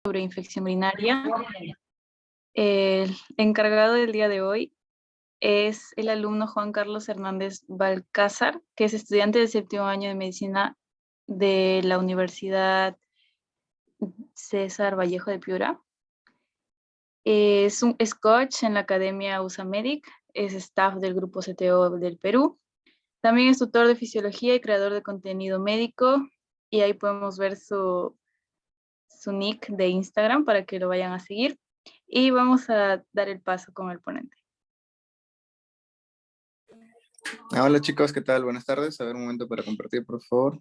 sobre infección urinaria. El encargado del día de hoy es el alumno Juan Carlos Hernández Balcázar, que es estudiante del 7º año de medicina de la Universidad César Vallejo de Piura. Es coach en la Academia USAMEDIC, es staff del Grupo CTO del Perú. También es tutor de fisiología y creador de contenido médico, y ahí podemos ver su nick de Instagram para que lo vayan a seguir. Y vamos a dar el paso con el ponente. Hola chicos, ¿qué tal? Buenas tardes. A ver, un momento para compartir, por favor.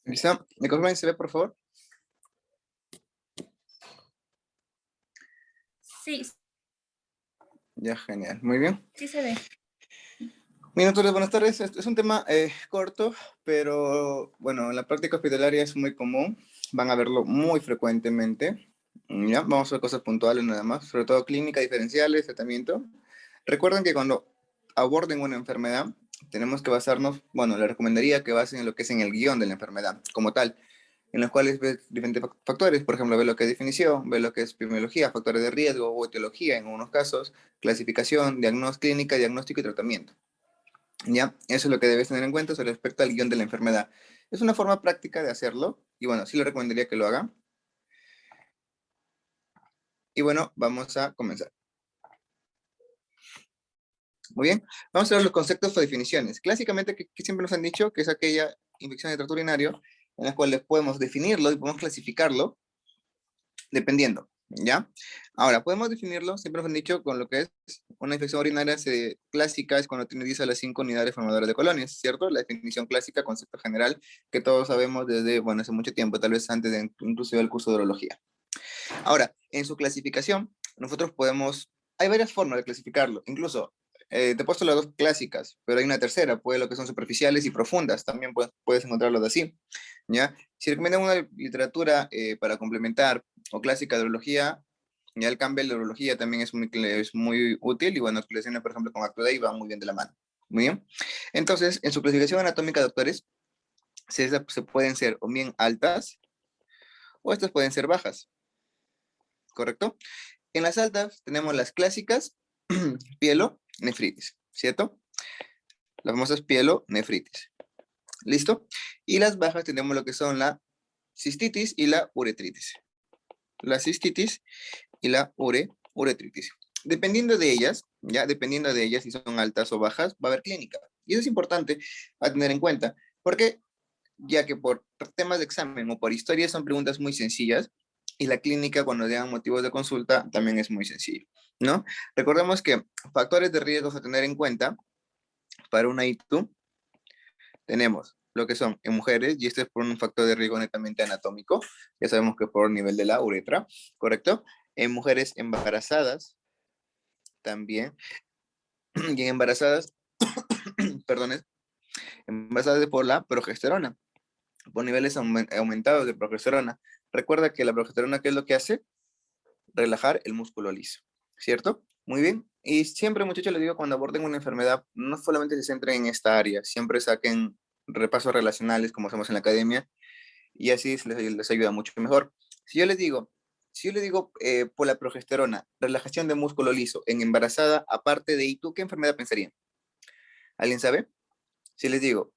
¿Listo? ¿Me confirman si se ve, por favor? Sí. Ya, genial. Muy bien. Sí se ve. Bien, doctores, buenas tardes. Es un tema corto, pero bueno, en la práctica hospitalaria es muy común. Van a verlo muy frecuentemente. Ya, vamos a ver cosas puntuales nada más, sobre todo clínica, diferenciales, tratamiento. Recuerden que cuando aborden una enfermedad, tenemos que basarnos, bueno, les recomendaría que basen en lo que es en el guión de la enfermedad, como tal, en los cuales ves diferentes factores, por ejemplo, ve lo que es definición, ve lo que es epidemiología, factores de riesgo o etiología en algunos casos, clasificación, clínica, diagnóstico y tratamiento. ¿Ya? Eso es lo que debes tener en cuenta sobre respecto al guión de la enfermedad. Es una forma práctica de hacerlo, y bueno, sí le recomendaría que lo haga. Y bueno, vamos a comenzar. Muy bien, vamos a ver los conceptos o definiciones. Clásicamente, que siempre nos han dicho que es aquella infección de tracto urinario en la cual podemos definirlo y podemos clasificarlo dependiendo, ¿ya? Ahora, podemos definirlo, siempre nos han dicho, con lo que es una infección urinaria clásica, es cuando tiene 10 a las 5 unidades formadoras de colonias, ¿cierto? La definición clásica, concepto general, que todos sabemos desde, bueno, hace mucho tiempo, tal vez antes de inclusive el curso de urología. Ahora, en su clasificación, nosotros podemos, hay varias formas de clasificarlo, incluso, te he puesto las dos clásicas, pero hay una tercera, puede lo que son superficiales y profundas, también puedes encontrarlo de así, ¿ya? Si recomiendan una literatura para complementar o clásica de urología, ya el Campbell de urología también es muy útil, y bueno, actualizaciones, por ejemplo, con Actoday va muy bien de la mano. Muy bien. Entonces, en su clasificación anatómica, doctores, se pueden ser o bien altas, o estas pueden ser bajas, ¿correcto? En las altas tenemos las clásicas, pielonefritis, ¿cierto? Las famosas pielonefritis. ¿Listo? Y las bajas tenemos lo que son la cistitis y la uretritis. La cistitis y la uretritis. Dependiendo de ellas, ya dependiendo de ellas si son altas o bajas, va a haber clínica. Y eso es importante a tener en cuenta, porque ya que por temas de examen o por historia son preguntas muy sencillas, y la clínica cuando dan motivos de consulta también es muy sencillo, ¿no? Recordemos que factores de riesgo a tener en cuenta para una ITU tenemos lo que son en mujeres, y este es por un factor de riesgo netamente anatómico, ya sabemos que por nivel de la uretra, ¿correcto? En mujeres embarazadas también, y en embarazadas, perdón, embarazadas por la progesterona, por niveles aumentados de progesterona. Recuerda que la progesterona, ¿qué es lo que hace? Relajar el músculo liso, ¿cierto? Muy bien. Y siempre, muchachos, les digo, cuando aborden una enfermedad, no solamente se centren en esta área, siempre saquen repasos relacionales como hacemos en la academia, y así les ayuda mucho mejor. Si yo les digo, por la progesterona, relajación de músculo liso en embarazada, aparte de ITU, ¿qué enfermedad pensarían? ¿Alguien sabe? Si les digo,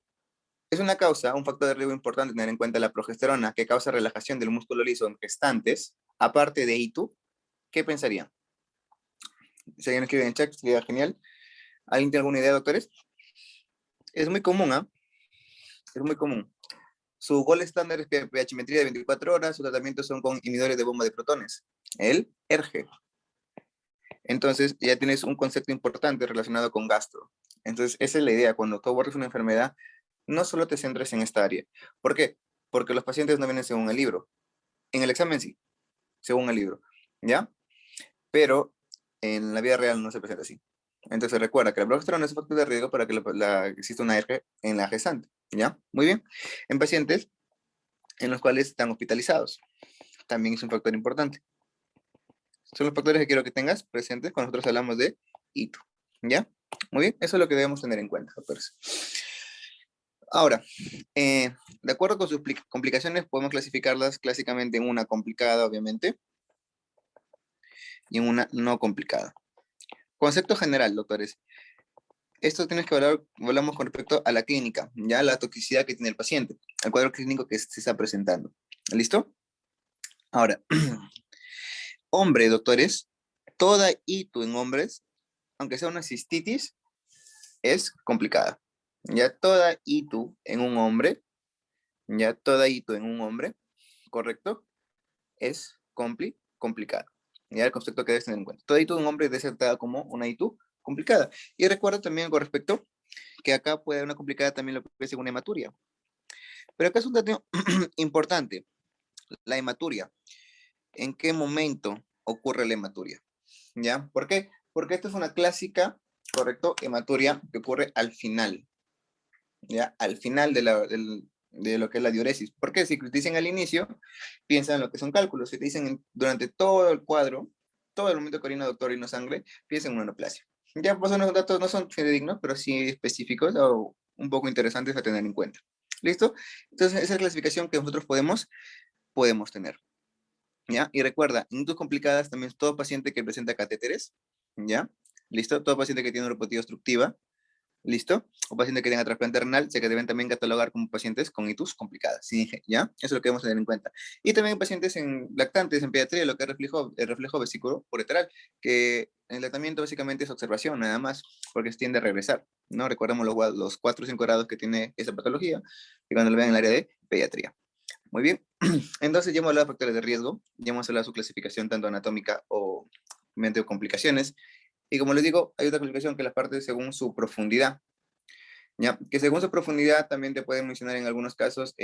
es una causa, un factor de riesgo importante tener en cuenta la progesterona que causa relajación del músculo liso en gestantes, aparte de ITU, ¿qué pensarían? Si alguien escribe en el chat, sería genial. ¿Alguien tiene alguna idea, doctores? Es muy común, ¿ah? Es muy común. Su gol estándar es que pHmetría de 24 horas, sus tratamientos son con inhibidores de bomba de protones, el ERG. Entonces, ya tienes un concepto importante relacionado con gastro. Entonces, esa es la idea. Cuando tú abordas una enfermedad, no solo te centres en esta área. ¿Por qué? Porque los pacientes no vienen según el libro. En el examen sí, según el libro, ¿ya? Pero en la vida real no se presenta así. Entonces recuerda que la progesterona es un factor de riesgo para que exista una ERG en la gestante, ¿ya? Muy bien. En pacientes en los cuales están hospitalizados, también es un factor importante. Son los factores que quiero que tengas presentes cuando nosotros hablamos de ITU, ¿ya? Muy bien, eso es lo que debemos tener en cuenta, doctores. Ahora, de acuerdo con sus complicaciones, podemos clasificarlas clásicamente en una complicada, obviamente, y en una no complicada. Concepto general, doctores. Esto tienes que hablar, hablamos con respecto a la clínica, ya la toxicidad que tiene el paciente, al cuadro clínico que se está presentando. ¿Listo? Ahora, hombre, doctores, toda ITU en hombres, aunque sea una cistitis, es complicada. Ya toda ITU en un hombre, ya toda ITU en un hombre, ¿correcto? Es complicada. Ya el concepto que debes tener en cuenta. Toda ITU en un hombre debe ser tratada como una ITU complicada. Y recuerda también con respecto que acá puede haber una complicada también lo que es una hematuria. Pero acá es un dato importante, la hematuria. ¿En qué momento ocurre la hematuria? ¿Ya? ¿Por qué? Porque esto es una clásica, correcto, hematuria que ocurre al final, ¿ya? Al final de lo que es la diuresis. Porque si te dicen al inicio, piensa en lo que son cálculos. Si te dicen durante todo el cuadro, todo el momento corino, doctor, y no sangre, piensa en una neoplasia. Ya, pues esos datos no son fidedignos, pero sí específicos o un poco interesantes a tener en cuenta. ¿Listo? Entonces, esa es la clasificación que nosotros podemos tener. ¿Ya? Y recuerda, en tus complicadas también todo paciente que presenta catéteres, ¿ya? ¿Listo? Todo paciente que tiene neuropatía obstructiva, ¿listo? O paciente que tenga trasplante renal, se que deben también catalogar como pacientes con ITUS complicadas, ¿sí? ¿Ya? Eso es lo que debemos tener en cuenta. Y también pacientes en lactantes, en pediatría, lo que es el reflejo vesículo-uretral, que el tratamiento básicamente es observación, nada más, porque se tiende a regresar, ¿no? Recordemos los 4 o 5 grados que tiene esa patología, y cuando lo vean en el área de pediatría. Muy bien, entonces ya hemos hablado de factores de riesgo, ya hemos hablado de su clasificación tanto anatómica o mente o complicaciones, y como les digo, hay otra clasificación que las partes según su profundidad, ¿ya? Que según su profundidad también te pueden mencionar en algunos casos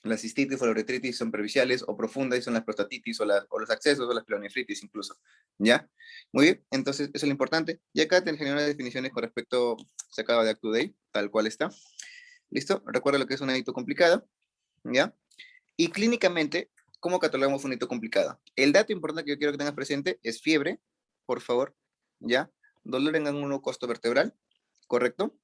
la cistitis o la uretritis son perviciales o profundas y son las prostatitis o los accesos o las pielonefritis incluso, ¿ya? Muy bien, entonces eso es lo importante. Y acá te generé unas definiciones con respecto, sacado de Act2Day, tal cual está. ¿Listo? Recuerda lo que es una hito complicada, ¿ya? Y clínicamente, ¿cómo catalogamos un hito complicada? El dato importante que yo quiero que tengas presente es fiebre, por favor, ¿ya? Dolor en ángulo costovertebral, ¿correcto?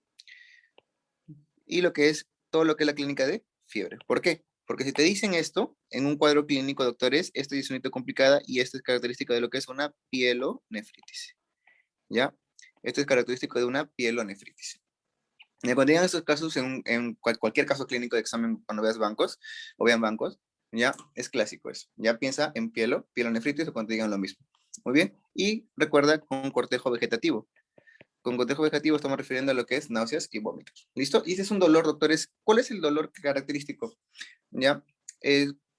Y lo que es todo lo que es la clínica de fiebre. ¿Por qué? Porque si te dicen esto, en un cuadro clínico, doctores, esto es una hito complicada y esto es característico de lo que es una pielonefritis, ¿ya? Esto es característico de una pielonefritis. Y cuando digan estos casos, cualquier caso clínico de examen, cuando veas bancos o vean bancos, ya es clásico eso. Ya piensa en pielonefritis o cuando digan lo mismo. Muy bien. Y recuerda con cortejo vegetativo. Con cortejo vegetativo estamos refiriendo a lo que es náuseas y vómitos. ¿Listo? Y ese es un dolor, doctores. ¿Cuál es el dolor característico? Ya,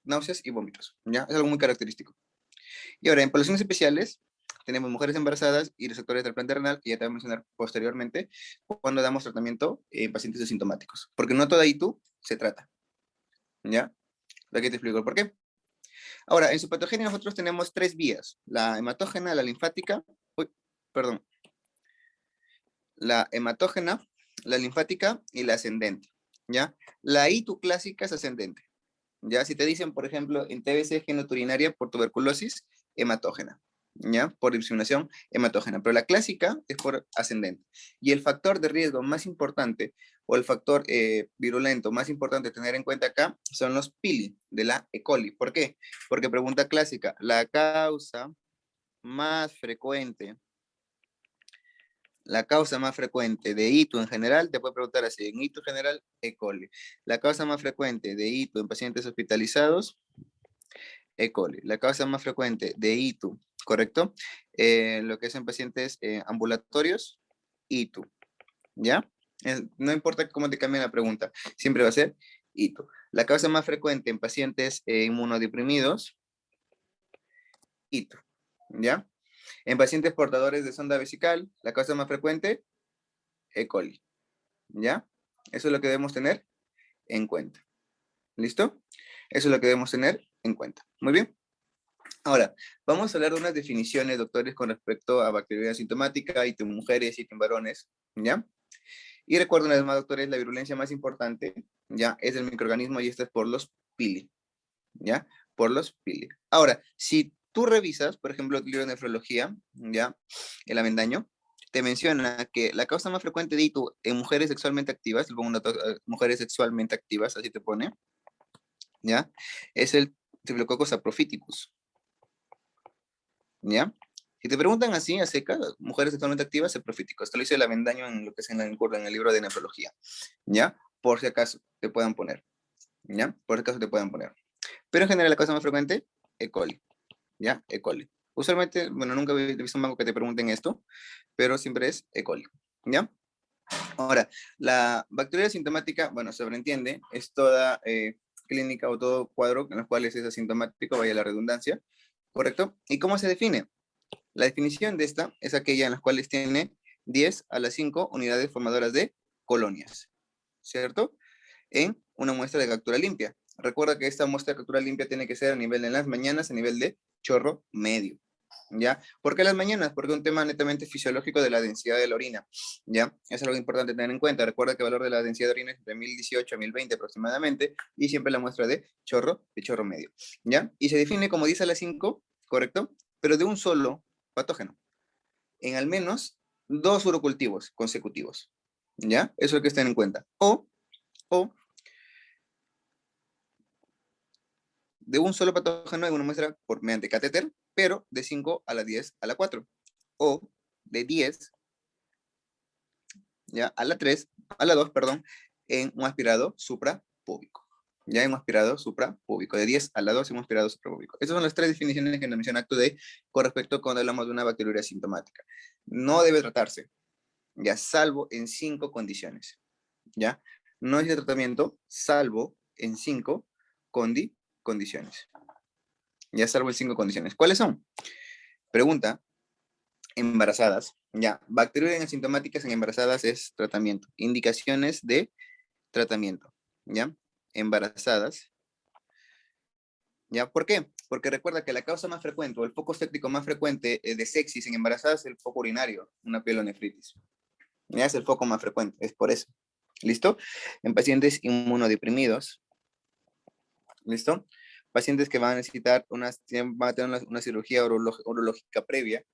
náuseas y vómitos. Ya, es algo muy característico. Y ahora, en poblaciones especiales, tenemos mujeres embarazadas y receptores del trasplante renal, que ya te voy a mencionar posteriormente, cuando damos tratamiento en pacientes asintomáticos. Porque no toda ITU se trata. ¿Ya? Aquí te explico el por qué. Ahora, en su patogenia nosotros tenemos 3 vías. La hematógena, la linfática, la hematógena, la linfática y la ascendente. ¿Ya? La ITU clásica es ascendente. ¿Ya? Si te dicen, por ejemplo, en TBC genoturinaria por tuberculosis, hematógena, ¿ya? Por diseminación hematógena, pero la clásica es por ascendente. Y el factor de riesgo más importante, o el factor virulento más importante a tener en cuenta acá, son los pili de la E. coli. ¿Por qué? Porque pregunta clásica, la causa más frecuente de ITU en general, te puede preguntar así, en ITU general, E. coli. La causa más frecuente de ITU en pacientes hospitalizados, E. coli. La causa más frecuente de ITU, ¿correcto? Lo que es en pacientes ambulatorios, ITU, ¿ya? No importa cómo te cambie la pregunta, siempre va a ser ITU. La causa más frecuente en pacientes inmunodeprimidos, ITU, ¿ya? En pacientes portadores de sonda vesical, la causa más frecuente, E. coli, ¿ya? Eso es lo que debemos tener en cuenta. ¿Listo? Eso es lo que debemos tener en cuenta. Muy bien. Ahora, vamos a hablar de unas definiciones, doctores, con respecto a bacteriología sintomática, y en mujeres y en varones, ¿ya? Y recuerden una vez más, doctores, la virulencia más importante, ¿ya? Es el microorganismo y esta es por los pili, ¿ya? Por los pili. Ahora, si tú revisas, por ejemplo, el libro de nefrología, ¿ya? El avendaño, te menciona que la causa más frecuente de ictus en mujeres sexualmente activas, le pongo mujeres sexualmente activas, así te pone, ¿ya? Es el Staphylococcus saprophyticus, ¿ya? Si te preguntan así, a seca, mujeres sexualmente activas, saprophyticus. Esto lo dice el avendaño en lo que es en el libro de nefrología, ¿ya? Por si acaso te puedan poner, ¿ya? Por si acaso te puedan poner. Pero en general la causa más frecuente, E. coli, ¿ya? E. coli. Usualmente, bueno, nunca he visto un banco que te pregunten esto, pero siempre es E. coli, ¿ya? Ahora, la bacteria sintomática, bueno, sobreentiende, es toda clínica o todo cuadro en los cuales es asintomático, vaya la redundancia, ¿correcto? ¿Y cómo se define? La definición de esta es aquella en las cuales tiene 10 a las 5 unidades formadoras de colonias, ¿cierto? En una muestra de captura limpia. Recuerda que esta muestra de captura limpia tiene que ser a nivel de las mañanas, a nivel de chorro medio, ¿ya? ¿Por qué las mañanas? Porque es un tema netamente fisiológico de la densidad de la orina, ¿ya? Es algo importante tener en cuenta. Recuerda que el valor de la densidad de orina es entre 1018 a 1020 aproximadamente, y siempre la muestra de chorro medio, ¿ya? Y se define como 10 a las 5, ¿correcto? Pero de un solo patógeno, en al menos 2 urocultivos consecutivos, ¿ya? Eso es lo que estén en cuenta. O de un solo patógeno en una muestra mediante catéter, pero de 5 a la 10 a la 4. O de 10, ¿ya? A la 3, a la 2, perdón, en un aspirado suprapúbico. Ya en un aspirado suprapúbico. De 10 a la 2 en un aspirado suprapúbico. Estas son las tres definiciones que nos menciona Acto D con respecto cuando hablamos de una bacteriuria sintomática. No debe tratarse, ya, salvo en 5 condiciones. ¿Ya? No es de tratamiento, salvo en 5 condiciones. Ya, salvo en 5 condiciones. ¿Cuáles son? Pregunta, embarazadas. Ya, bacterias asintomáticas en embarazadas es tratamiento. Indicaciones de tratamiento. ¿Ya? Embarazadas. ¿Ya? ¿Por qué? Porque recuerda que la causa más frecuente o el foco séptico más frecuente de sepsis en embarazadas es el foco urinario, una pielonefritis. Ya es el foco más frecuente, es por eso. ¿Listo? En pacientes inmunodeprimidos. ¿Listo? Pacientes que van a necesitar van a tener una cirugía urológica previa,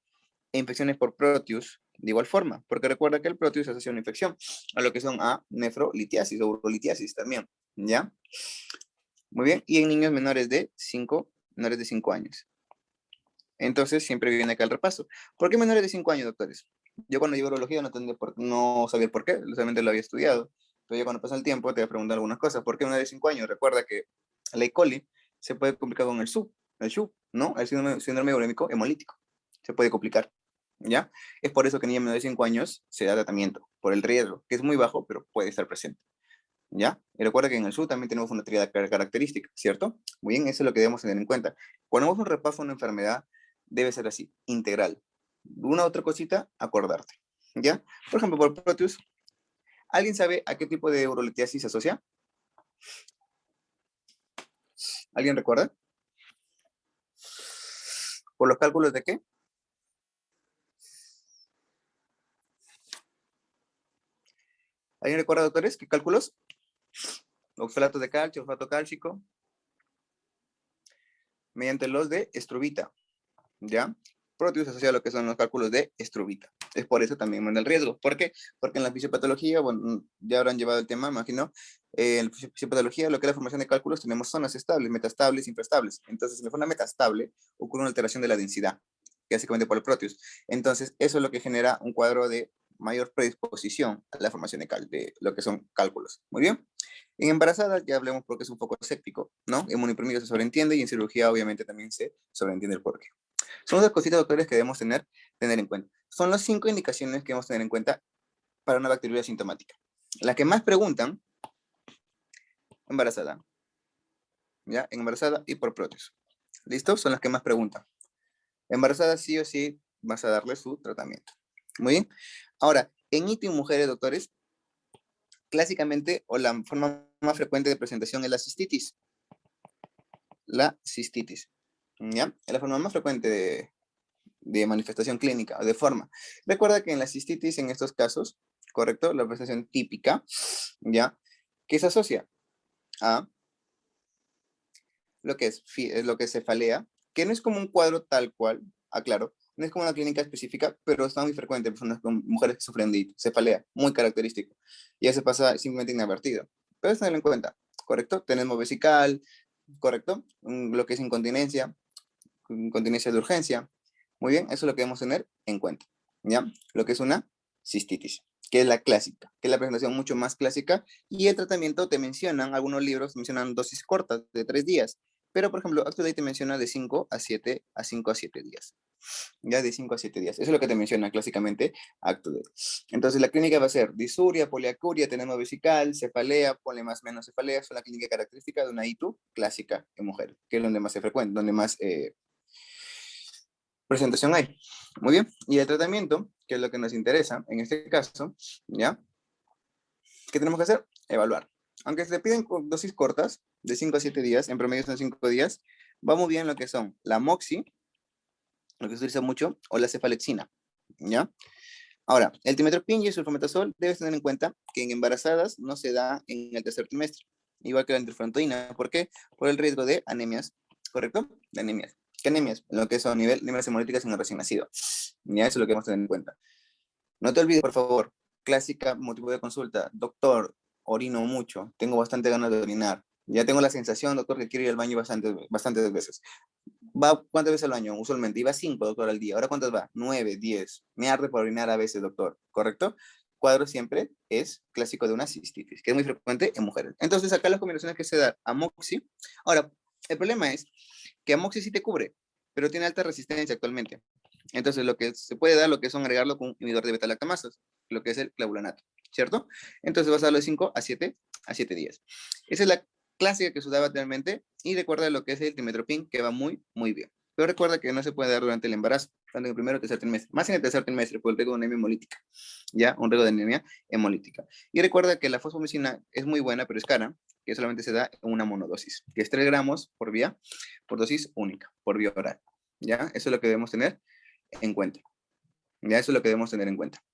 e infecciones por Proteus, de igual forma, porque recuerda que el Proteus asocia una infección a lo que son a nefrolitiasis o urolitiasis también, ¿ya? Muy bien, y en niños menores de 5 años. Entonces, siempre viene acá el repaso. ¿Por qué menores de 5 años, doctores? Yo cuando llevo urología no sabía por qué, solamente lo había estudiado, pero ya cuando pasa el tiempo te voy a preguntar algunas cosas. ¿Por qué menores de 5 años? Recuerda que la E. coli se puede complicar con el SHU, ¿no? El síndrome urémico hemolítico. Se puede complicar, ¿ya? Es por eso que en niños menores de 5 años se da tratamiento, por el riesgo, que es muy bajo, pero puede estar presente, ¿ya? Y recuerda que en el SHU también tenemos una tríada característica, ¿cierto? Muy bien, eso es lo que debemos tener en cuenta. Cuando vamos a un repaso a una enfermedad, debe ser así, integral. Una otra cosita, acordarte, ¿ya? Por ejemplo, por Proteus, ¿alguien sabe a qué tipo de urolitiasis se asocia? ¿Alguien recuerda? ¿Por los cálculos de qué? ¿Alguien recuerda, doctores, qué cálculos? Oxalato de calcio, fosfato cálcico, mediante los de estruvita, ¿ya? Proteus asocia a lo que son los cálculos de estruvita. Es por eso también manda el riesgo. ¿Por qué? Porque en la fisiopatología, bueno, ya habrán llevado el tema, imagino, en la fisiopatología, lo que es la formación de cálculos, tenemos zonas estables, metastables, infraestables. Entonces, en la forma metastable, ocurre una alteración de la densidad, básicamente por el Proteus. Entonces, eso es lo que genera un cuadro de mayor predisposición a la formación de lo que son cálculos. Muy bien. En embarazadas ya hablemos porque es un foco séptico, ¿no? En inmunodeprimido se sobreentiende y en cirugía obviamente también se sobreentiende el porqué. Son las cositas, doctores, que debemos tener en cuenta. Son las 5 indicaciones que debemos tener en cuenta para una bacteriuria sintomática. La que más preguntan, embarazada. ¿Ya? Embarazada y por Proteus. ¿Listo? Son las que más preguntan. Embarazada sí o sí vas a darle su tratamiento. Muy bien. Ahora, en ITU en mujeres, doctores, clásicamente o la forma más frecuente de presentación es la cistitis. La cistitis. ¿ya? Es la forma más frecuente de manifestación clínica, o de forma. Recuerda que en la cistitis, en estos casos, ¿correcto? La presentación típica, ¿ya? Que se asocia a lo que es cefalea, que no es como un cuadro tal cual, aclaro, no es como una clínica específica, pero está muy frecuente en personas con mujeres que sufren de cefalea, muy característico. Y eso pasa simplemente inadvertido. Pero es tenerlo en cuenta, ¿correcto? Tenemos vesical, ¿correcto? Lo que es incontinencia de urgencia. Muy bien, eso es lo que debemos tener en cuenta, ¿ya? Lo que es una cistitis, que es la clásica, que es la presentación mucho más clásica, y el tratamiento te mencionan, algunos libros mencionan dosis cortas de 3 días, pero por ejemplo, Up2Date te menciona de 5 a 7 a 5 a 7 días, ya de 5 a 7 días, eso es lo que te menciona clásicamente Up2Date. Entonces la clínica va a ser disuria, poliacuria, tenemos vesical, cefalea, más menos cefalea, es una clínica característica de una ITU clásica en mujeres, que es donde más se frecuenta, donde más presentación hay. Muy bien, y el tratamiento, que es lo que nos interesa en este caso, ¿ya? ¿Qué tenemos que hacer? Evaluar. Aunque se piden dosis cortas, de 5 a 7 días, en promedio son 5 días, va muy bien lo que son la moxi, lo que se utiliza mucho, o la cefalexina, ¿ya? Ahora, el timetropin y el sulfametazol debes tener en cuenta que en embarazadas no se da en el tercer trimestre, igual que la interferontoína. ¿Por qué? Por el riesgo de anemias, ¿correcto? De anemias. ¿Qué anemias? Lo que son anemias hemolíticas en el recién nacido. Ya, eso es lo que vamos a tener en cuenta. No te olvides, por favor, clásica motivo de consulta. Doctor, orino mucho, tengo bastante ganas de orinar. Ya tengo la sensación, doctor, que quiero ir al baño bastantes veces. ¿Va cuántas veces al baño? Usualmente iba 5, doctor, al día. ¿Ahora cuántas va? 9, 10. Me arde por orinar a veces, doctor. ¿Correcto? Cuadro siempre es clásico de una cistitis, que es muy frecuente en mujeres. Entonces, acá las combinaciones que se da amoxi. Ahora, el problema es que amoxi sí te cubre, pero tiene alta resistencia actualmente. Entonces, lo que se puede dar, lo que son agregarlo con un inhibidor de beta-lactamases, lo que es el clavulanato, ¿cierto? Entonces, vas a darlo de 5 a 7 días. Esa es la clásica que se usaba anteriormente, y recuerda lo que es el timetropin, que va muy, muy bien. Pero recuerda que no se puede dar durante el embarazo, tanto en el primero o tercer trimestre, más en el tercer trimestre, por el riesgo de anemia hemolítica, ¿ya? Un riesgo de anemia hemolítica. Y recuerda que la fosfomicina es muy buena, pero es cara, que solamente se da en una monodosis, que es 3 gramos por vía, por dosis única, por vía oral, ¿ya? Eso es lo que debemos tener en cuenta, ¿ya? Eso es lo que debemos tener en cuenta.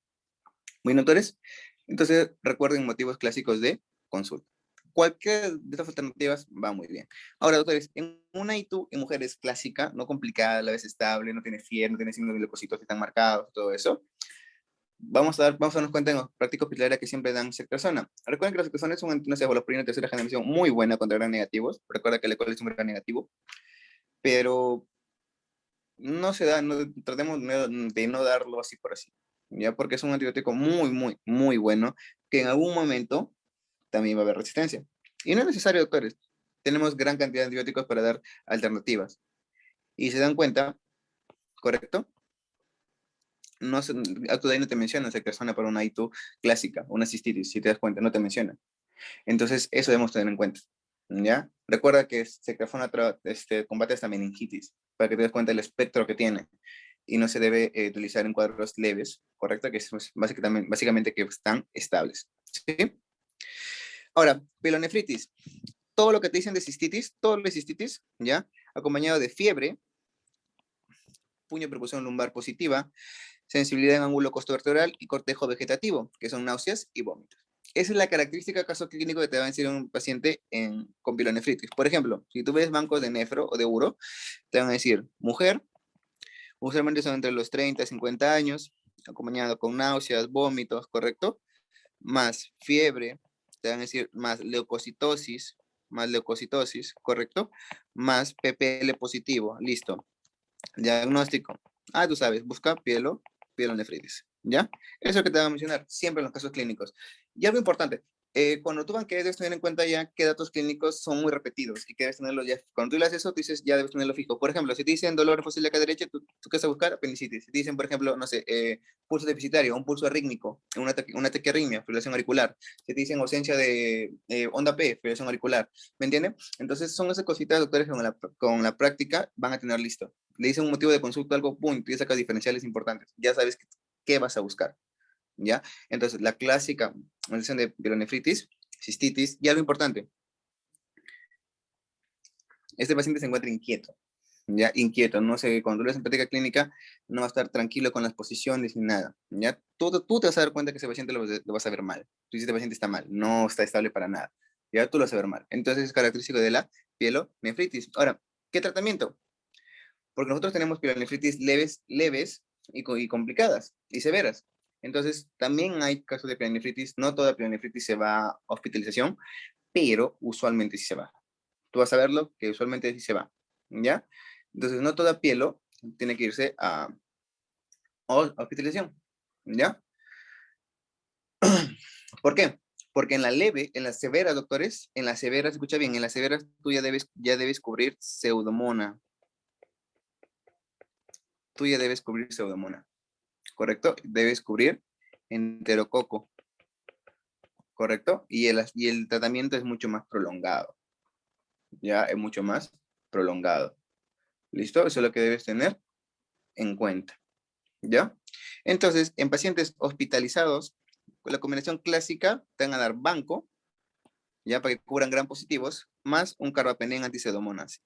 Muy doctores, entonces recuerden motivos clásicos de consulta. Cualquier de estas alternativas va muy bien. Ahora, doctores, en una ITU en mujeres clásica, no complicada, a la vez estable, no tiene fiebre, no tiene signos de leucocitos que están marcados, todo eso, vamos a darnos cuenta en los prácticos hospitalarios que siempre dan ceftriaxona. Recuerden que la ceftriaxona es un antineocefolopurina de tercera generación muy buena contra gran negativos. Recuerda que el ECOL es un gran negativo, pero no se da, tratemos de no darlo así por así, ya, porque es un antibiótico muy, muy, muy bueno, que en algún momento también va a haber resistencia. Y no es necesario, doctores. Tenemos gran cantidad de antibióticos para dar alternativas. Y se dan cuenta, ¿correcto? No se, no te menciona esa persona para una ITU clásica, una cistitis, si te das cuenta, no te menciona. Entonces, eso debemos tener en cuenta, ¿ya? Recuerda que secrafona combate esta meningitis, para que te des cuenta del espectro que tiene, y no se debe utilizar en cuadros leves, ¿correcto? Que es básicamente que están estables, ¿sí? Ahora, pielonefritis. Todo lo que te dicen de cistitis, todo lo de cistitis, ¿ya? Acompañado de fiebre, puño de percusión lumbar positiva, sensibilidad en ángulo costovertebral y cortejo vegetativo, que son náuseas y vómitos. Esa es la característica caso clínico que te va a decir un paciente con pielonefritis. Por ejemplo, si tú ves bancos de nefro o de uro, te van a decir mujer, usualmente son entre los 30 y 50 años, acompañado con náuseas, vómitos, ¿correcto? Más fiebre, te van a decir más leucocitosis, ¿correcto? Más PPL positivo, listo. Diagnóstico. Ah, tú sabes, busca pielonefritis, ¿ya? Eso es lo que te voy a mencionar siempre en los casos clínicos. Y algo importante, cuando tú banqueas debes tener en cuenta ya qué datos clínicos son muy repetidos y que debes tenerlos ya. Cuando tú le haces eso, tú dices, ya debes tenerlo fijo. Por ejemplo, si te dicen dolor fósil de acá derecha, tú qué vas a buscar apendicitis. Si te dicen, por ejemplo, no sé, pulso deficitario, un pulso arrítmico, una taquiarritmia, fibrilación auricular. Si te dicen ausencia de onda P, fibrilación auricular, ¿me entienden? Entonces son esas cositas, doctores, que con la práctica van a tener listo. Le dicen un motivo de consulta, algo, pum, y sacas diferenciales importantes. Ya sabes qué vas a buscar, ¿ya? Entonces, la clásica condición de pielonefritis, cistitis, y algo importante, este paciente se encuentra inquieto, ya, inquieto, no sé, cuando lees en práctica clínica, no va a estar tranquilo con las posiciones ni nada, ya, tú te vas a dar cuenta que ese paciente lo vas a ver mal, tú dices, este paciente está mal, no está estable para nada, ya, tú lo vas a ver mal, entonces es característico de la pielonefritis. Ahora, ¿qué tratamiento? Porque nosotros tenemos pielonefritis leves y complicadas y severas. Entonces, también hay casos de pielonefritis, no toda pielonefritis se va a hospitalización, pero usualmente sí se va. Tú vas a verlo que usualmente sí se va, ¿ya? Entonces, no toda pielo tiene que irse a hospitalización, ¿ya? ¿Por qué? Porque en la leve, en las severas, doctores, en las severas, escucha bien, en las severas tú ya debes cubrir pseudomona. Tú ya debes cubrir pseudomona, ¿correcto? Debes cubrir enterococo, ¿correcto? Y el tratamiento es mucho más prolongado, ¿ya? Es mucho más prolongado. ¿Listo? Eso es lo que debes tener en cuenta, ¿ya? Entonces, en pacientes hospitalizados, con la combinación clásica, te van a dar banco, ya para que cubran gran positivos, más un carbapenén antiseudomonas.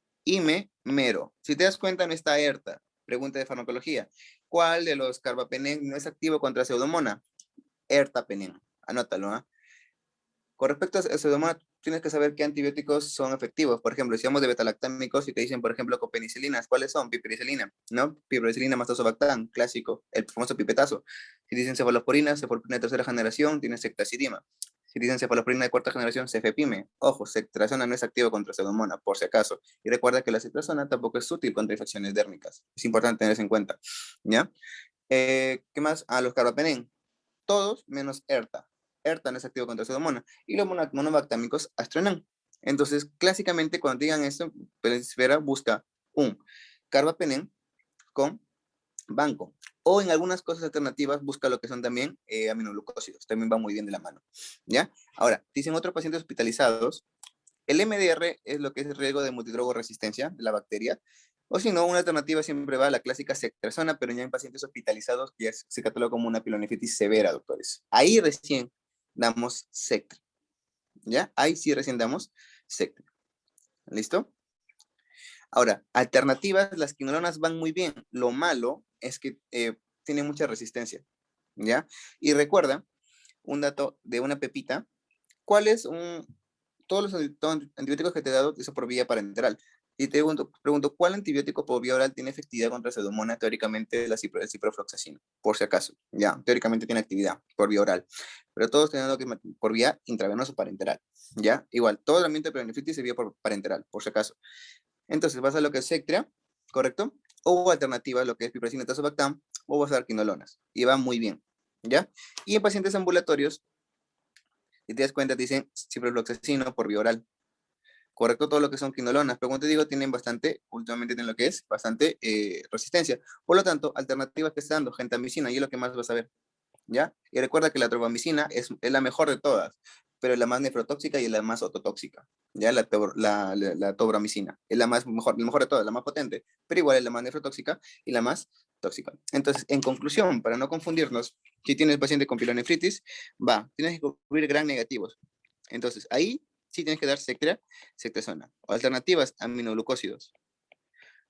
Mero. Si te das cuenta, no está ERTA. Pregunta de farmacología. ¿Cuál de los carbapenén no es activo contra pseudomona? Ertapenem. Anótalo, ¿ah? Con respecto a pseudomonas, tienes que saber qué antibióticos son efectivos. Por ejemplo, si hablamos de betalactámicos y te dicen, por ejemplo, copenicilinas, ¿cuáles son? Pipericilina, ¿no? Pipericilina más tazobactam, clásico, el famoso pipetazo. Si dicen cefalosporina de tercera generación, tienes ceftazidima. Si dicen cefalosporina de cuarta generación, cefepime. Ojo, ceftriaxona no es activo contra pseudomonas, por si acaso. Y recuerda que la ceftriaxona tampoco es útil contra infecciones dérmicas. Es importante tener eso en cuenta, ¿ya? ¿Qué más? A los carbapenén. Todos menos ERTA. ERTA no es activo contra pseudomonas. Y los monobactámicos Astronan. Entonces, clásicamente, cuando te digan esto, Penicillera busca un carbapenén con banco. O en algunas cosas alternativas busca lo que son también aminoglucósidos. También va muy bien de la mano. ¿Ya? Ahora, dicen otros pacientes hospitalizados, el MDR es lo que es el riesgo de multidrogoresistencia de la bacteria. O si no, una alternativa siempre va a la clásica ceftriaxona, pero ya en pacientes hospitalizados que ya se cataloga como una pielonefritis severa, doctores. Ahí recién damos Sectra, ¿ya? Ahí sí recién damos Sectra. ¿Listo? Ahora, alternativas, las quinolonas van muy bien. Lo malo es que tienen mucha resistencia, ¿ya? Y recuerda, un dato de una pepita, ¿cuál es todos los antibióticos que te he dado son por vía parenteral? Y te pregunto, ¿cuál antibiótico por vía oral tiene efectividad contra pseudomonas? Teóricamente, el ciprofloxacino, por si acaso. Ya, teóricamente tiene actividad por vía oral. Pero todos teniendo que por vía intravenosa o parenteral. Ya, igual, todo el ambiente de pielonefritis se vía por parenteral, por si acaso. Entonces, vas a lo que es Sectria, ¿correcto? O alternativa, lo que es piperacina tazobactam, o vas a dar quinolonas. Y va muy bien, ¿ya? Y en pacientes ambulatorios, si te das cuenta, te dicen ciprofloxacino por vía oral. Correcto, todo lo que son quinolonas, pero como te digo, tienen bastante, últimamente tienen lo que es, bastante resistencia. Por lo tanto, alternativas que está dando gentamicina, y es lo que más vas a ver, ¿ya? Y recuerda que la tropamicina es la mejor de todas, pero es la más nefrotóxica y es la más ototóxica, ¿ya? La tobramicina es la mejor de todas, la más potente, pero igual es la más nefrotóxica y la más tóxica. Entonces, en conclusión, para no confundirnos, si tienes paciente con pielonefritis, tienes que cubrir gran negativos. Entonces, ahí sí tienes que dar ceftriaxona. O alternativas, aminoglucósidos.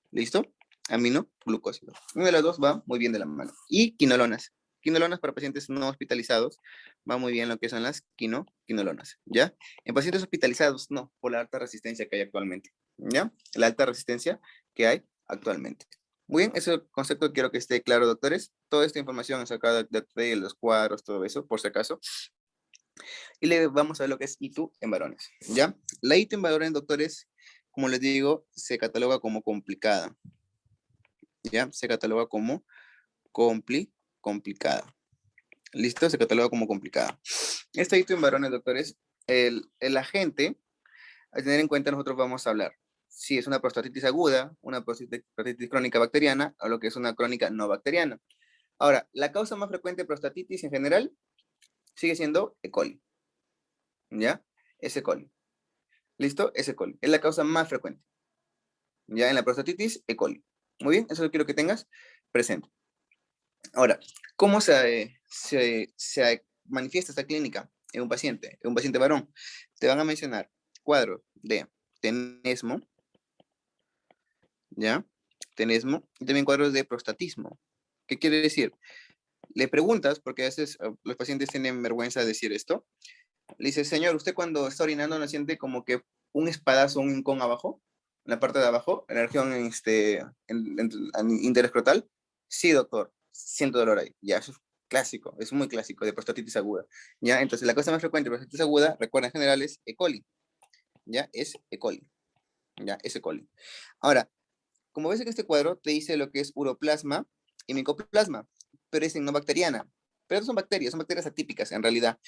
¿Listo? Aminoglucósidos. Una de las dos va muy bien de la mano. Y quinolonas. Quinolonas para pacientes no hospitalizados va muy bien lo que son las quinolonas, ¿ya? En pacientes hospitalizados, no, por la alta resistencia que hay actualmente, ¿ya? La alta resistencia que hay actualmente. Muy bien, ese concepto quiero que esté claro, doctores. Toda esta información es sacada de los cuadros, todo eso, por si acaso. Y le vamos a ver lo que es ITU en varones, ¿ya? La ITU en varones, doctores, como les digo, se cataloga como complicada, ¿ya? Se cataloga como complicada. ¿Listo? Se cataloga como complicada. Esta ITU en varones, doctores, el agente, a tener en cuenta, nosotros vamos a hablar si es una prostatitis aguda, una prostatitis crónica bacteriana, o lo que es una crónica no bacteriana. Ahora, la causa más frecuente de prostatitis en general sigue siendo E. coli, ¿ya? Es E. coli. ¿Listo? Es E. coli. Es la causa más frecuente. Ya en la prostatitis, E. coli. Muy bien, eso quiero que tengas presente. Ahora, ¿cómo se manifiesta esta clínica en un paciente varón? Te van a mencionar cuadros de tenesmo, ¿ya? tenesmo, y también cuadros de prostatismo. ¿Qué quiere decir? Le preguntas, porque a veces los pacientes tienen vergüenza de decir esto, le dice, señor, ¿usted cuando está orinando no siente como que un espadazo, un hincón abajo? En la parte de abajo, en la región interescrotal. Sí, doctor, siento dolor ahí. Ya, eso es clásico, es muy clásico de prostatitis aguda. Ya, entonces la cosa más frecuente de prostatitis aguda, recuerda en general, es E. coli. Ya, es E. coli. Ya, es E. coli. Ahora, como ves en este cuadro, te dice lo que es uroplasma y micoplasma, pero es no bacteriana. Pero son bacterias atípicas en realidad.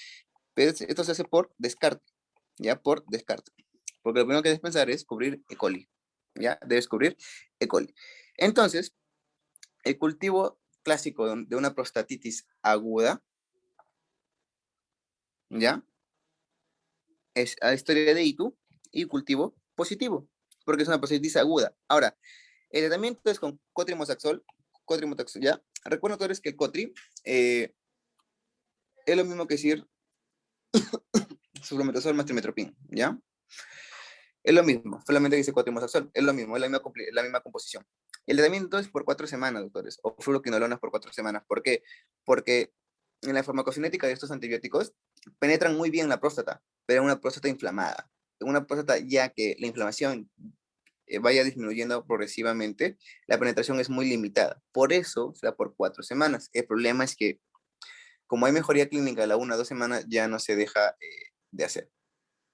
Pero esto se hace por descarte, ¿ya? Por descarte. Porque lo primero que debes pensar es cubrir E. coli, ¿ya? Debes cubrir E. coli. Entonces, el cultivo clásico de una prostatitis aguda, ¿ya? Es a historia de ITU y cultivo positivo, porque es una prostatitis aguda. Ahora, el tratamiento es con cotrimoxazol, ¿ya? Recuerda todos que el cotri es lo mismo que decir sulfametazol más trimetoprim, ¿ya? Es lo mismo, solamente dice cotrimoxazol, es lo mismo, es la misma composición. El tratamiento es por 4 semanas, doctores, o fluoroquinolonas por 4 semanas. ¿Por qué? Porque en la farmacocinética de estos antibióticos penetran muy bien la próstata, pero en una próstata inflamada. En una próstata ya que la inflamación vaya disminuyendo progresivamente, la penetración es muy limitada. Por eso se da por 4 semanas. El problema es que como hay mejoría clínica a la 1 o 2 semanas, ya no se deja de hacer.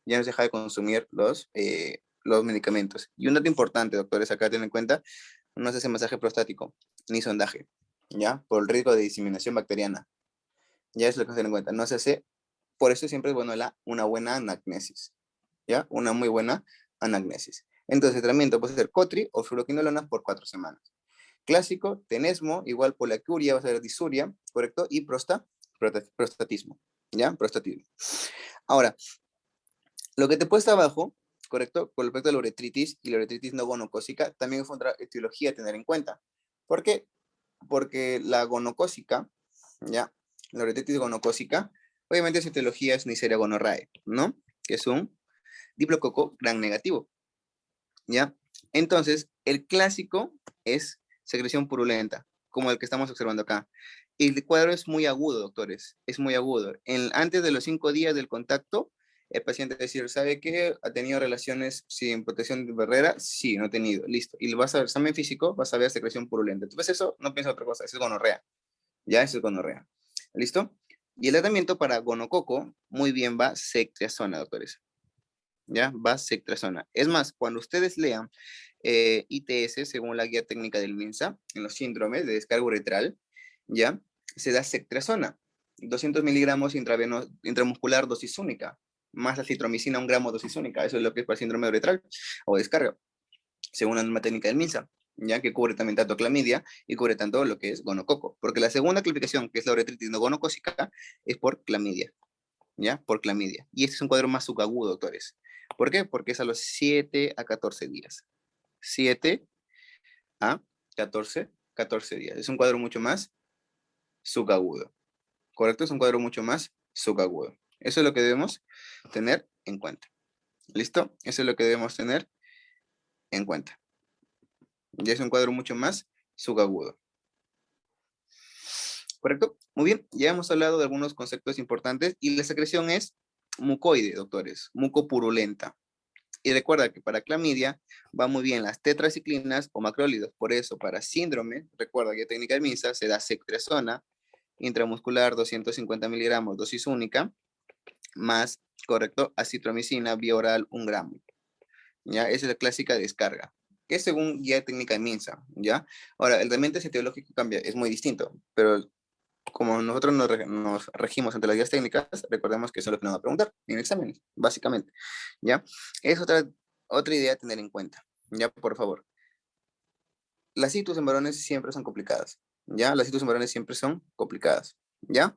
Ya no se deja de consumir los medicamentos. Y un dato importante, doctores, acá ten en cuenta, no se hace masaje prostático ni sondaje, ¿ya? Por el riesgo de diseminación bacteriana. Ya es lo que se ten en cuenta. No se hace, por eso siempre es bueno una buena anamnesis, ¿ya? Una muy buena anamnesis. Entonces, el tratamiento puede ser cotri o fluoroquinolonas por 4 semanas. Clásico, tenesmo, igual poliacuria, va a ser disuria, ¿correcto? Y prostatismo, ¿ya? Prostatismo. Ahora, lo que te he puesto abajo, ¿correcto? Con respecto a la uretritis y la uretritis no gonocócica, también es otra etiología a tener en cuenta. ¿Por qué? Porque la gonocócica, ¿ya? La uretritis gonocócica, obviamente esa etiología es Neisseria gonorrhoeae, ¿no? Que es un diplococo gran negativo, ¿ya? Entonces, el clásico es secreción purulenta, como el que estamos observando acá. Y el cuadro es muy agudo, doctores, es muy agudo. Antes de los 5 días del contacto, el paciente decir, ¿sabe qué? ¿Ha tenido relaciones sin protección de barrera? Sí, no ha tenido, listo. Y vas a ver examen físico, vas a ver secreción purulenta. Entonces eso, no piensa otra cosa, eso es gonorrea. Ya, eso es gonorrea. ¿Listo? Y el tratamiento para gonococo, muy bien va ceftriaxona, doctores. ¿Ya? Va ceftriaxona. Es más, cuando ustedes lean ITS, según la guía técnica del MINSA, en los síndromes de descarga uretral, ¿ya? Se da ceftriaxona, 200 miligramos intramuscular dosis única, más acitromicina 1 gramo dosis única. Eso es lo que es para el síndrome uretral o descarga, según la norma técnica del MINSA, ya que cubre también tanto clamidia y cubre tanto lo que es gonococo. Porque la segunda clasificación, que es la uretritis no gonocócica, es por clamidia. ¿Ya? Por clamidia. Y este es un cuadro más subagudo, doctores. ¿Por qué? Porque es a los 7 a 14 días. 7 a 14 días. Es un cuadro mucho más subagudo. ¿Correcto? Es un cuadro mucho más subagudo. Eso es lo que debemos tener en cuenta. ¿Listo? Eso es lo que debemos tener en cuenta. Ya es un cuadro mucho más subagudo. ¿Correcto? Muy bien, ya hemos hablado de algunos conceptos importantes y la secreción es mucoide, doctores, mucopurulenta. Y recuerda que para clamidia va muy bien las tetraciclinas o macrólidos. Por eso, para síndrome, recuerda que técnica de MINSA se da ceftriaxona intramuscular 250 miligramos, dosis única, más, correcto, acitromicina vía oral 1 gramo. ¿Ya? Esa es la clásica descarga, que es según guía técnica de MINSA. ¿Ya? Ahora, el tratamiento etiológico cambia, es muy distinto, pero como nosotros nos regimos ante las guías técnicas, recordemos que eso es lo que nos va a preguntar en exámenes, básicamente, ¿ya? Es otra idea a tener en cuenta, ¿ya? Por favor. Las citus en varones siempre son complicadas, ¿ya? Las citus en varones siempre son complicadas, ¿ya?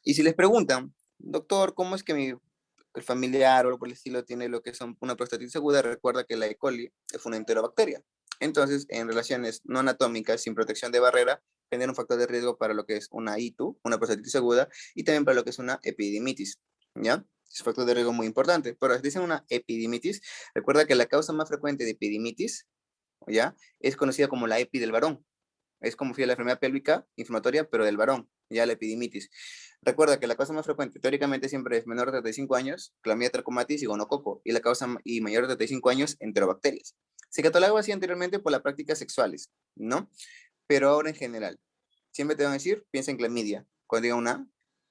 Y si les preguntan, doctor, ¿cómo es que el familiar o por el estilo tiene lo que son una prostatitis aguda? Recuerda que la E. coli es una enterobacteria. Entonces, en relaciones no anatómicas, sin protección de barrera, genera un factor de riesgo para lo que es una ITU, una prostatitis aguda, y también para lo que es una epididimitis, ¿ya? Es un factor de riesgo muy importante. Pero si dicen una epididimitis, recuerda que la causa más frecuente de epididimitis ¿ya? Es conocida como la EPI del varón. Es como si la enfermedad pélvica inflamatoria, pero del varón, ya la epidimitis. Recuerda que la causa más frecuente, teóricamente, siempre es menor de 35 años, clamidia trachomatis y gonococo, y la causa y mayor de 35 años, enterobacterias. Se catalogaba así anteriormente por las prácticas sexuales, ¿no? Pero ahora en general, siempre te van a decir, piensa en clamidia, cuando diga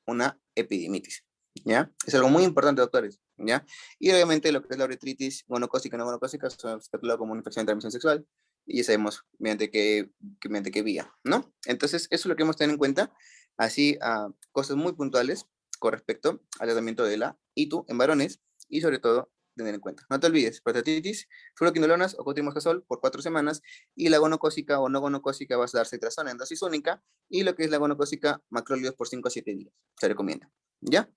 una epidimitis, ¿ya? Es algo muy importante, doctores, ¿ya? Y obviamente lo que es la uretritis gonocócica y no gonocócica son catalogadas como una infección de transmisión sexual, y ya sabemos mediante qué vía, ¿no? Entonces, eso es lo que hemos tenido en cuenta, así cosas muy puntuales con respecto al tratamiento de la ITU en varones, y sobre todo, tener en cuenta. No te olvides, prostatitis, fluoroquinolonas o cotrimoscazol por 4 semanas, y la gonocócica o no gonocócica vas a dar cetrazona en dosis única, y lo que es la gonocócica, macrólidos por 5 a 7 días, se recomienda, ¿ya?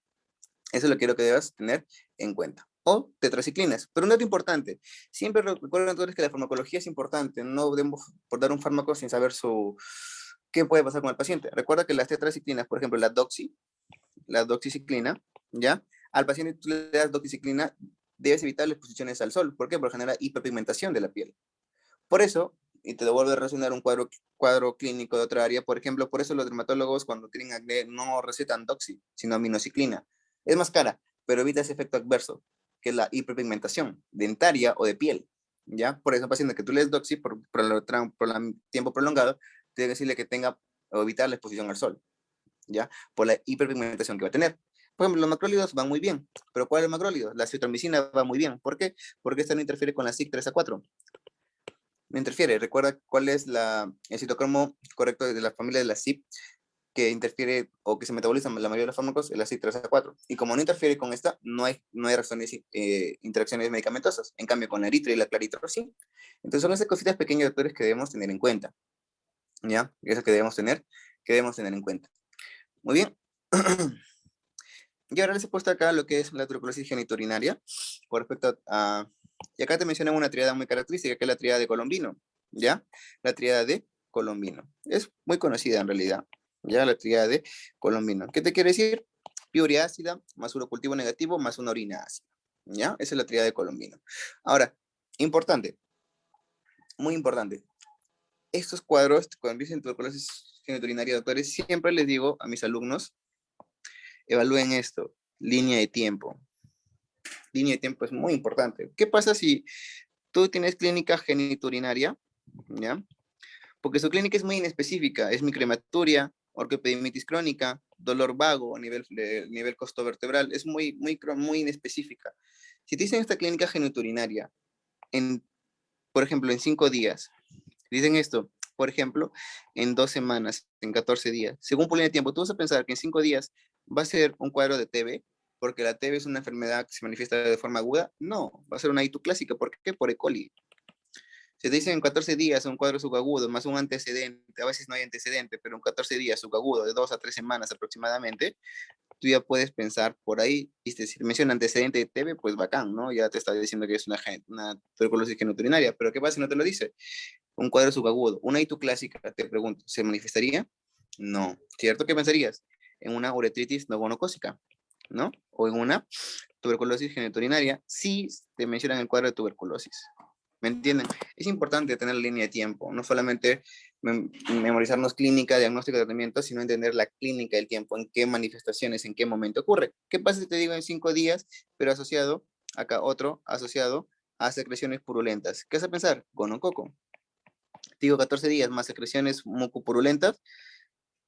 Eso es lo que quiero que debas tener en cuenta. O tetraciclinas. Pero un dato importante, siempre recuerden entonces que la farmacología es importante, no debemos por dar un fármaco sin saber qué puede pasar con el paciente. Recuerda que las tetraciclinas, por ejemplo, la doxiciclina, ¿ya? Al paciente tú le das doxiciclina, debes evitar las exposiciones al sol. ¿Por qué? Porque genera hiperpigmentación de la piel. Por eso, y te lo vuelvo a relacionar un cuadro clínico de otra área, por ejemplo, por eso los dermatólogos cuando tienen acné no recetan doxi, sino aminociclina. Es más cara, pero evita ese efecto adverso, que es la hiperpigmentación dentaria o de piel. ¿Ya? Por eso, paciente que tú le des doxi tiempo prolongado, tienes que decirle que tenga o evitar la exposición al sol, ¿ya? Por la hiperpigmentación que va a tener. Por ejemplo, los macrólidos van muy bien, pero ¿cuál es el macrólido? La citromicina va muy bien. ¿Por qué? Porque esta no interfiere con la CYP3A4. No interfiere. Recuerda cuál es el citocromo correcto de la familia de la CYP que interfiere o que se metaboliza la mayoría de los fármacos, es la CYP3A4. Y como no interfiere con esta, no hay interacciones medicamentosas. En cambio, con la eritrina y la claritro sí. Entonces son esas cositas pequeñas, doctores, que debemos tener en cuenta. ¿Ya? Eso que debemos tener en cuenta. Muy bien. Y ahora les he puesto acá lo que es la tuberculosis genitourinaria, con respecto a... Y acá te mencionan una triada muy característica, que es la triada de Colombino, ¿ya? La triada de Colombino. Es muy conocida en realidad, ¿ya? La triada de Colombino. ¿Qué te quiere decir? Piuria ácida, más urocultivo negativo, más una orina ácida, ¿ya? Esa es la triada de Colombino. Ahora, importante, muy importante. Estos cuadros, cuando dicen tuberculosis genitourinaria, doctores, siempre les digo a mis alumnos, evalúen esto, línea de tiempo. Línea de tiempo es muy importante. ¿Qué pasa si tú tienes clínica genitourinaria? ¿Ya? Porque su clínica es muy inespecífica, es microhematuria, orquipedimitis crónica, dolor vago a nivel costovertebral, es muy inespecífica. Si te dicen esta clínica genitourinaria, por ejemplo, en 5 días, dicen esto, por ejemplo, en 2 semanas, en 14 días, según por línea de tiempo, tú vas a pensar que en 5 días va a ser un cuadro de TB, porque la TB es una enfermedad que se manifiesta de forma aguda. No, va a ser una ITU clásica. ¿Por qué? Por E. coli. Se te dicen en 14 días un cuadro subagudo más un antecedente, a veces no hay antecedente, pero en 14 días subagudo de 2 a 3 semanas aproximadamente, tú ya puedes pensar por ahí, y si menciona antecedente de TB, pues bacán, ¿no? Ya te está diciendo que es una tuberculosis genitourinaria, pero ¿qué pasa si no te lo dice? Un cuadro subagudo, una ITU clásica, te pregunto, ¿se manifestaría? No. ¿Cierto? ¿Qué pensarías? En una uretritis no gonocócica, ¿no? O en una tuberculosis genitourinaria, si te mencionan el cuadro de tuberculosis. ¿Me entienden? Es importante tener la línea de tiempo, no solamente memorizarnos clínica, diagnóstico, tratamiento, sino entender la clínica del tiempo, en qué manifestaciones, en qué momento ocurre. ¿Qué pasa si te digo en 5 días, pero asociado, acá otro, asociado a secreciones purulentas? ¿Qué vas a pensar? Gonococo. Te digo 14 días más secreciones mucopurulentas,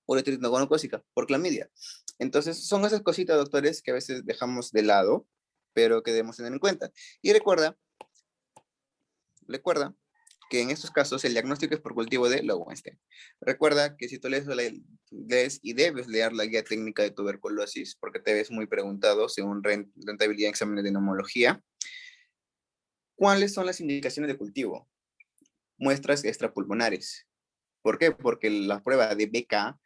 uretritis no gonocócica, por clamidia. Entonces, son esas cositas, doctores, que a veces dejamos de lado, pero que debemos tener en cuenta. Y recuerda que en estos casos el diagnóstico es por cultivo de Lowenstein. Recuerda que si tú lees y debes leer la guía técnica de tuberculosis, porque te ves muy preguntado según rentabilidad en exámenes de neumología, ¿cuáles son las indicaciones de cultivo? Muestras extrapulmonares. ¿Por qué? Porque la prueba de BK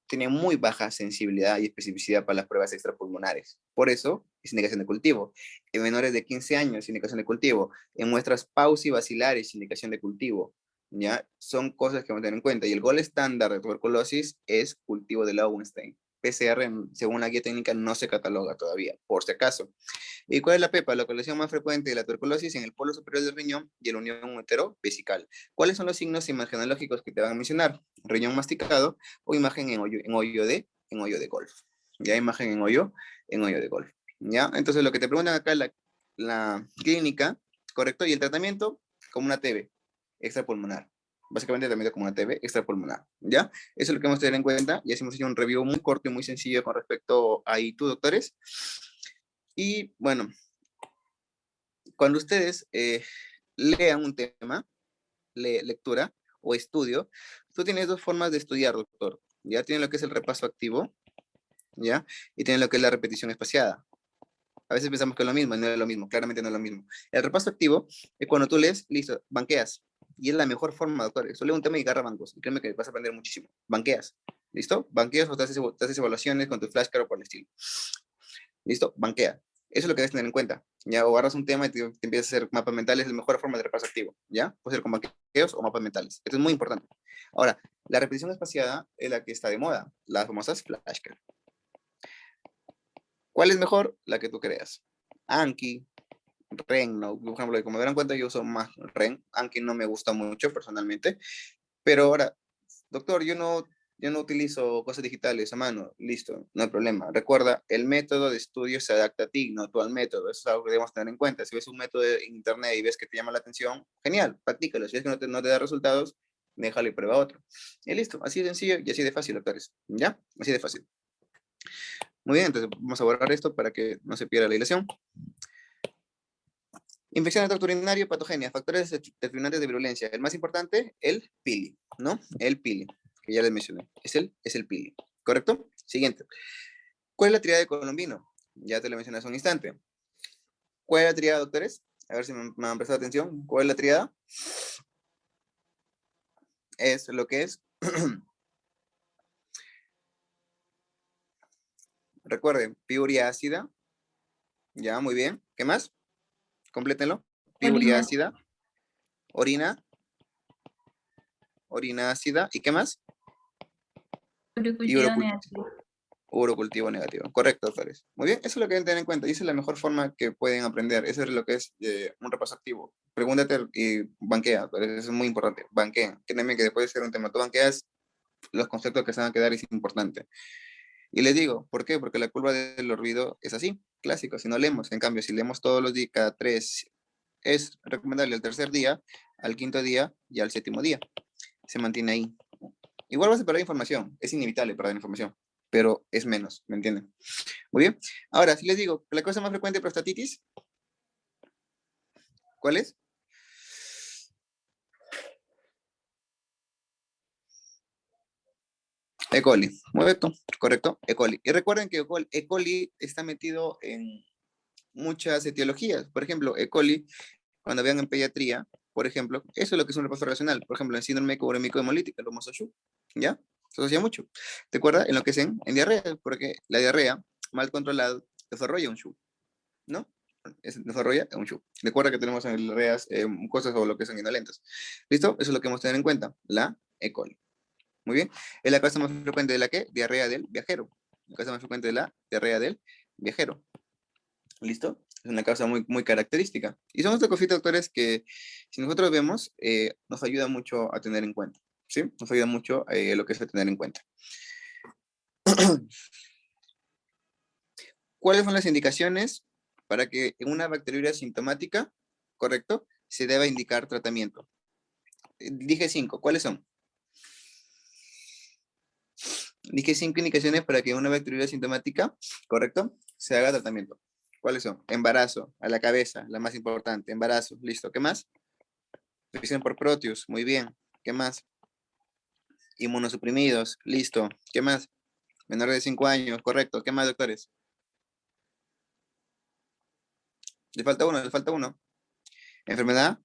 tiene muy baja sensibilidad y especificidad para las pruebas extrapulmonares. Por eso, es indicación de cultivo. En menores de 15 años, indicación de cultivo. En muestras pausivacilares, indicación de cultivo. ¿Ya? Son cosas que vamos a tener en cuenta. Y el gol estándar de tuberculosis es cultivo de Lowenstein. PCR, según la guía técnica, no se cataloga todavía, por si acaso. ¿Y cuál es la PEPA? La localización más frecuente de la tuberculosis en el polo superior del riñón y el unión útero-vesical. ¿Cuáles son los signos imagenológicos que te van a mencionar? Riñón masticado o imagen en hoyo de golf. Ya, imagen en hoyo de golf. ¿Ya? Entonces, lo que te preguntan acá es la clínica, ¿correcto? Y el tratamiento, como una TB, extrapulmonar. Básicamente también como una TB extrapulmonar, ¿ya? Eso es lo que vamos a tener en cuenta. Y hemos hecho un review muy corto y muy sencillo con respecto a ITU, doctores. Y bueno, cuando ustedes lean un tema, lectura o estudio, tú tienes dos formas de estudiar, doctor. Ya tienen lo que es el repaso activo, ¿ya? Y tienen lo que es la repetición espaciada. A veces pensamos que es lo mismo, y no es lo mismo, claramente no es lo mismo. El repaso activo es cuando tú lees, listo, banqueas. Y es la mejor forma, doctor. Eso lee un tema y agarra bancos. Y créeme que vas a aprender muchísimo. Banqueas. ¿Listo? Banqueas o te haces evaluaciones con tu flashcard o por el estilo. ¿Listo? Banquea. Eso es lo que debes tener en cuenta. Ya, o agarras un tema y te empiezas a hacer mapas mentales, es la mejor forma de repaso activo. ¿Ya? Puede ser con banqueos o mapas mentales. Esto es muy importante. Ahora, la repetición espaciada es la que está de moda, las famosas flashcards. ¿Cuál es mejor? La que tú creas. Anki, Ren, ¿no? Por ejemplo, como verán cuenta, yo uso más Ren. Anki no me gusta mucho personalmente. Pero ahora, doctor, yo no utilizo cosas digitales a mano. Listo, no hay problema. Recuerda, el método de estudio se adapta a ti, no tú al método. Eso es algo que debemos tener en cuenta. Si ves un método de internet y ves que te llama la atención, genial, practícalo. Si ves que no te da resultados, déjalo y prueba otro. Y listo, así de sencillo y así de fácil, doctores. ¿Ya? Así de fácil. Muy bien, entonces vamos a borrar esto para que no se pierda la ilación. Infección de tracto urinario, patogenia, factores determinantes de virulencia. El más importante, el pili, ¿no? El pili, que ya les mencioné. Es el pili, ¿correcto? Siguiente. ¿Cuál es la triada de Colombino? Ya te lo mencioné hace un instante. ¿Cuál es la triada, doctores? A ver si me han prestado atención. ¿Cuál es la triada? Es lo que es. Recuerden, piuria ácida. Ya, muy bien. ¿Qué más? Complétenlo. Piuria Orina, ácida. Orina. Orina ácida. ¿Y qué más? Y urocultivo negativo. urocultivo negativo. Correcto, doctores. Muy bien, eso es lo que deben tener en cuenta. Y esa es la mejor forma que pueden aprender. Eso es lo que es un repaso activo. Pregúntate y banquea, doctores. Eso es muy importante. Banquea. Créeme que después de ser un tema, tú banqueas, los conceptos que se van a quedar es importante. Y les digo, ¿por qué? Porque la curva del olvido es así, clásico, si no leemos. En cambio, si leemos todos los días, cada 3, es recomendable al tercer día, al quinto día y al séptimo día. Se mantiene ahí. Igual vas a perder información, es inevitable perder información, pero es menos, ¿me entienden? Muy bien. Ahora, si les digo, la causa más frecuente de prostatitis, ¿cuál es? E. coli. Correcto, E. coli. Y recuerden que E. coli está metido en muchas etiologías. Por ejemplo, E. coli, cuando vean en pediatría, por ejemplo, eso es lo que es un repaso relacional. Por ejemplo, en síndrome urémico hemolítico, el homosexual, ¿ya? Se asocia mucho. ¿Te acuerdas? En lo que es en diarrea, porque la diarrea, mal controlada, desarrolla un SHU, ¿no? Desarrolla un SHU. Recuerda que tenemos en diarreas mucosas o lo que son sanguinolentas. ¿Listo? Eso es lo que hemos de tener en cuenta, la E. coli. Muy bien. Es la causa más frecuente de la que? Diarrea del viajero. La causa más frecuente de la diarrea del viajero. ¿Listo? Es una causa muy, muy característica. Y son estos cositas, doctores, que si nosotros vemos, nos ayuda mucho a tener en cuenta. ¿Sí? Nos ayuda mucho lo que es a tener en cuenta. ¿Cuáles son las indicaciones para que en una bacteriuria sintomática, correcto, se deba indicar tratamiento? Dije 5. ¿Cuáles son? Dije 5 indicaciones para que en una bacteriuria sintomática, correcto, se haga tratamiento. ¿Cuáles son? Embarazo, a la cabeza, la más importante. Embarazo, listo. ¿Qué más? Infección por Proteus, muy bien. ¿Qué más? Inmunosuprimidos, listo. ¿Qué más? Menores de 5 años, correcto. ¿Qué más, doctores? Le falta uno. Enfermedad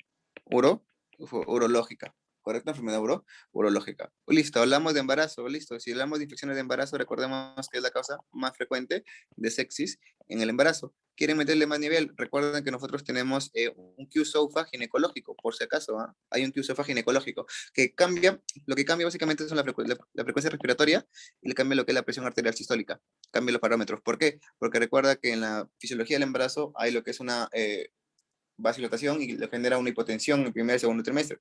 urológica. ¿correcto? Enfermedad urológica. Listo, hablamos de embarazo, listo. Si hablamos de infecciones de embarazo, recordemos que es la causa más frecuente de sepsis en el embarazo. ¿Quieren meterle más nivel? Recuerden que nosotros tenemos un Q-SOFA ginecológico, por si acaso, ¿eh? Hay un Q-SOFA ginecológico que cambia, lo que cambia básicamente es la frecuencia respiratoria y le cambia lo que es la presión arterial sistólica, cambia los parámetros. ¿Por qué? Porque recuerda que en la fisiología del embarazo hay lo que es una vasodilatación y lo genera una hipotensión en el primer y segundo trimestre.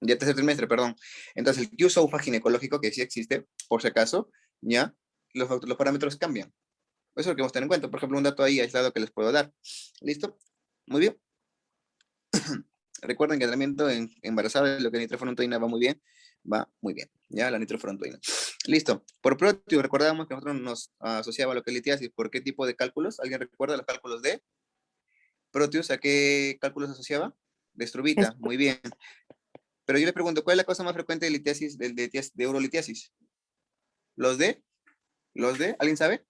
Ya tercer trimestre, perdón. Entonces, el Q-SOFA ginecológico, que sí existe, por si acaso, ya, los parámetros cambian. Eso es lo que vamos a tener en cuenta. Por ejemplo, un dato ahí aislado que les puedo dar. ¿Listo? Muy bien. Recuerden que el tratamiento en embarazada, lo que es nitrofurantoína va muy bien. Va muy bien. Ya, la nitrofurantoína. Listo. Por Proteus, recordamos que nosotros nos asociaba lo que es litiasis. ¿Por qué tipo de cálculos? ¿Alguien recuerda los cálculos de Proteus? ¿A qué cálculos asociaba? De Struvita. Muy bien. Pero yo le pregunto, ¿cuál es la causa más frecuente de litiasis, de urolitiasis? ¿Alguien sabe?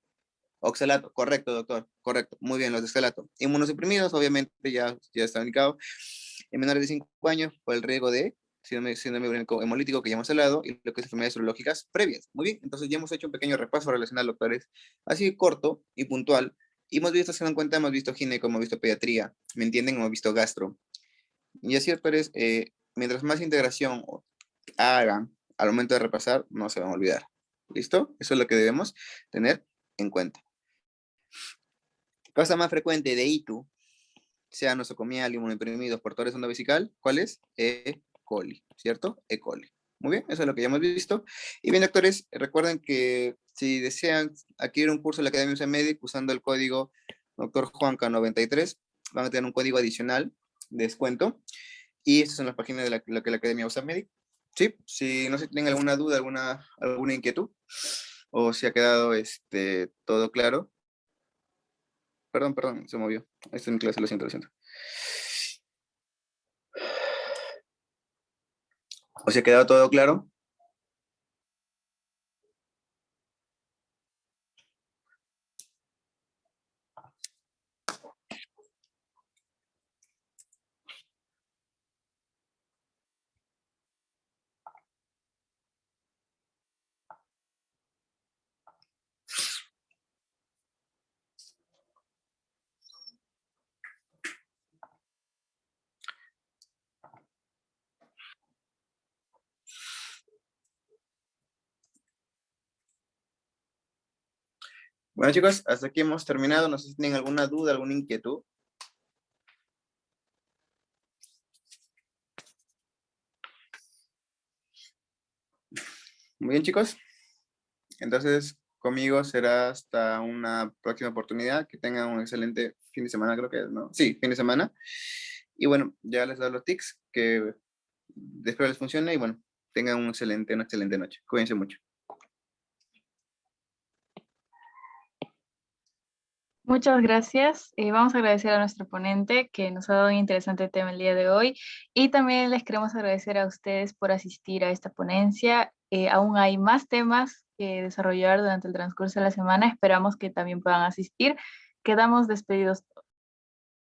Oxalato, correcto, doctor, correcto, muy bien, los de oxalato. Inmunosuprimidos, obviamente, ya está indicado. En menores de 5 años, por el riesgo de síndrome urémico hemolítico que ya hemos hablado, y lo que es enfermedades urológicas previas. Muy bien, entonces ya hemos hecho un pequeño repaso relacionado, doctores, así corto y puntual. Y hemos visto, se dan cuenta, hemos visto gineco, hemos visto pediatría, ¿me entienden? Hemos visto gastro. Y así, doctores, mientras más integración hagan al momento de repasar, no se van a olvidar. ¿Listo? Eso es lo que debemos tener en cuenta. Causa más frecuente de ITU, sea nosocomial, inmunodeprimidos, portadores de onda vesical, ¿cuál es? E. coli, ¿cierto? E. coli. Muy bien, eso es lo que ya hemos visto. Y bien, doctores, recuerden que si desean adquirir un curso de la Academia USAMEDIC usando el código Dr. Juanca93, van a tener un código adicional de descuento. Y estas son las páginas de la Academia USAMEDIC. Sí, si no se tienen alguna duda, alguna inquietud, o si ha quedado todo claro. Perdón, se movió. Esta es mi clase, lo siento. ¿O si ha quedado todo claro? Bueno, chicos, hasta aquí hemos terminado. No sé si tienen alguna duda, alguna inquietud. Muy bien, chicos. Entonces, conmigo será hasta una próxima oportunidad. Que tengan un excelente fin de semana, creo que es, ¿no? Sí, fin de semana. Y bueno, ya les doy los tics que espero les funcione y bueno, tengan una excelente noche. Cuídense mucho. Muchas gracias. Vamos a agradecer a nuestro ponente que nos ha dado un interesante tema el día de hoy y también les queremos agradecer a ustedes por asistir a esta ponencia. Aún hay más temas que desarrollar durante el transcurso de la semana. Esperamos que también puedan asistir. Quedamos despedidos